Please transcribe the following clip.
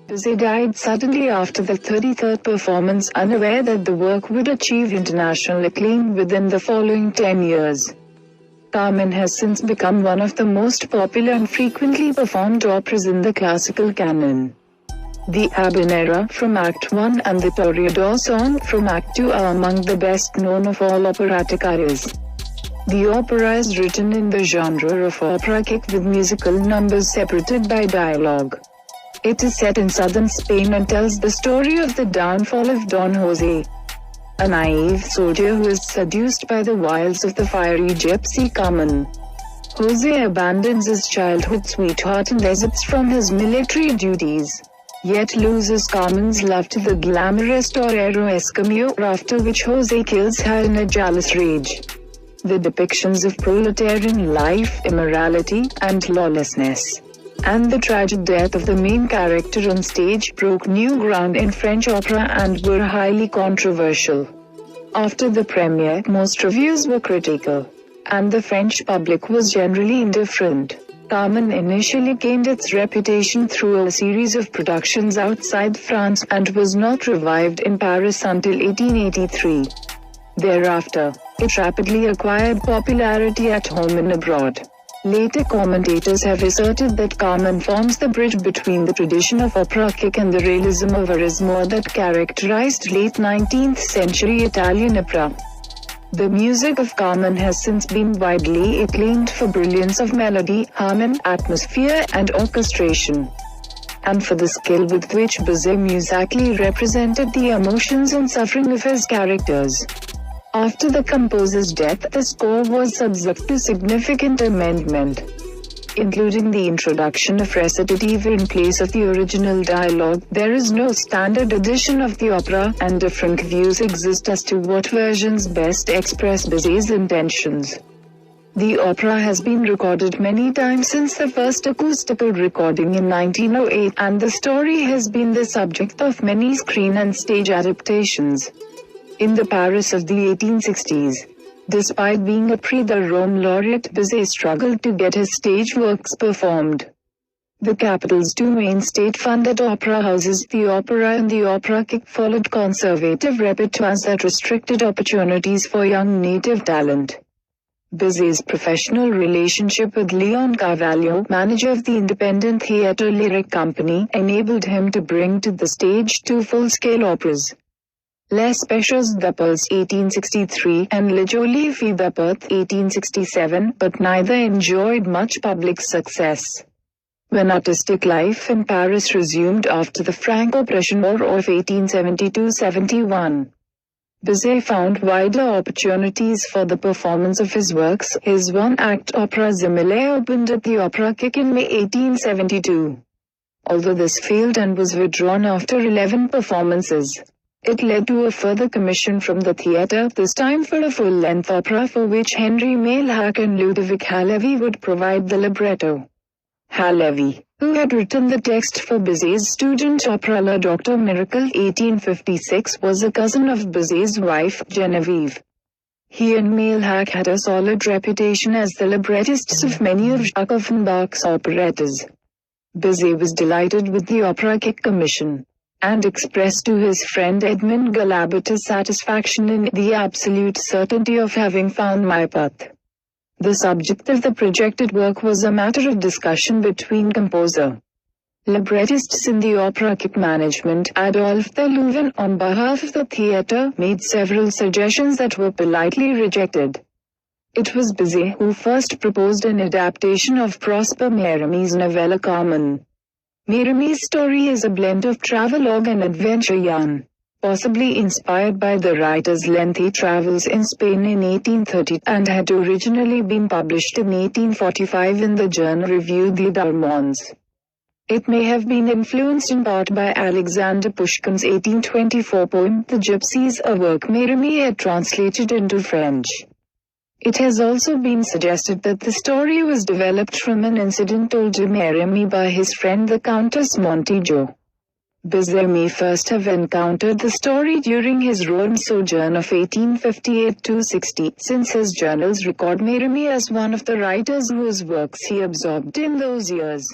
Bizet died suddenly after the 33rd performance, unaware that the work would achieve international acclaim within the following 10 years. Carmen has since become one of the most popular and frequently performed operas in the classical canon. The Habanera from Act 1 and the Toreador song from Act 2 are among the best known of all operatic arias. The opera is written in the genre of opera kick with musical numbers separated by dialogue. It is set in southern Spain and tells the story of the downfall of Don Jose, a naive soldier who is seduced by the wiles of the fiery gypsy Carmen. Jose abandons his childhood sweetheart and exits from his military duties, yet loses Carmen's love to the glamorous torero Escamillo, after which Jose kills her in a jealous rage. The depictions of proletarian life, immorality, and lawlessness, and the tragic death of the main character on stage broke new ground in French opera and were highly controversial. After the premiere, most reviews were critical, and the French public was generally indifferent. Carmen initially gained its reputation through a series of productions outside France and was not revived in Paris until 1883. Thereafter, it rapidly acquired popularity at home and abroad. Later commentators have asserted that Carmen forms the bridge between the tradition of opera kick and the realism of verismo that characterized late 19th century Italian opera. The music of Carmen has since been widely acclaimed for brilliance of melody, harmony, atmosphere, and orchestration, and for the skill with which Bizet musically represented the emotions and suffering of his characters. After the composer's death, the score was subject to significant amendment, including the introduction of recitative in place of the original dialogue. There is no standard edition of the opera, and different views exist as to what versions best express Bizet's intentions. The opera has been recorded many times since the first acoustical recording in 1908, and the story has been the subject of many screen and stage adaptations. In the Paris of the 1860s, despite being a Prix de Rome laureate, Bizet struggled to get his stage works performed. The capital's two main state-funded opera houses, the Opera and the Opera Kick, followed conservative repertoires that restricted opportunities for young native talent. Bizet's professional relationship with Leon Carvalho, manager of the independent theatre Lyric Company, enabled him to bring to the stage two full-scale operas, Les Pêcheurs de Perles 1863 and Le Joli Fils de Perth 1867, but neither enjoyed much public success. When artistic life in Paris resumed after the Franco-Prussian War of 1872-71, Bizet found wider opportunities for the performance of his works. His one-act opera Zimile opened at the Opera Kick in May 1872. Although this failed and was withdrawn after 11 performances, it led to a further commission from the theatre, this time for a full-length opera for which Henry Mailhac and Ludovic Halévy would provide the libretto. Halévy, who had written the text for Bizet's student opera La Doctor Miracle 1856, was a cousin of Bizet's wife, Genevieve. He and Mailhac had a solid reputation as the librettists of many of Jacques Offenbach's operettas. Bizet was delighted with the Opera Kick commission, and expressed to his friend Edmond Galabert his satisfaction in the absolute certainty of having found my path. The subject of the projected work was a matter of discussion between composer, librettists in the Opera Kick management. Adolphe de Louvain, on behalf of the theatre, made several suggestions that were politely rejected. It was Bizet who first proposed an adaptation of Prosper Mérimy's novella Carmen. Mérimy's story is a blend of travelogue and adventure yarn, possibly inspired by the writer's lengthy travels in Spain in 1830, and had originally been published in 1845 in the journal Revue des Deux Mondes. It may have been influenced in part by Alexander Pushkin's 1824 poem, The Gypsies, a work Mérimy had translated into French. It has also been suggested that the story was developed from an incident told to Mérimy by his friend the Countess Montijo. Bizet may first have encountered the story during his Rome sojourn of 1858-60, since his journals record Mérimy as one of the writers whose works he absorbed in those years.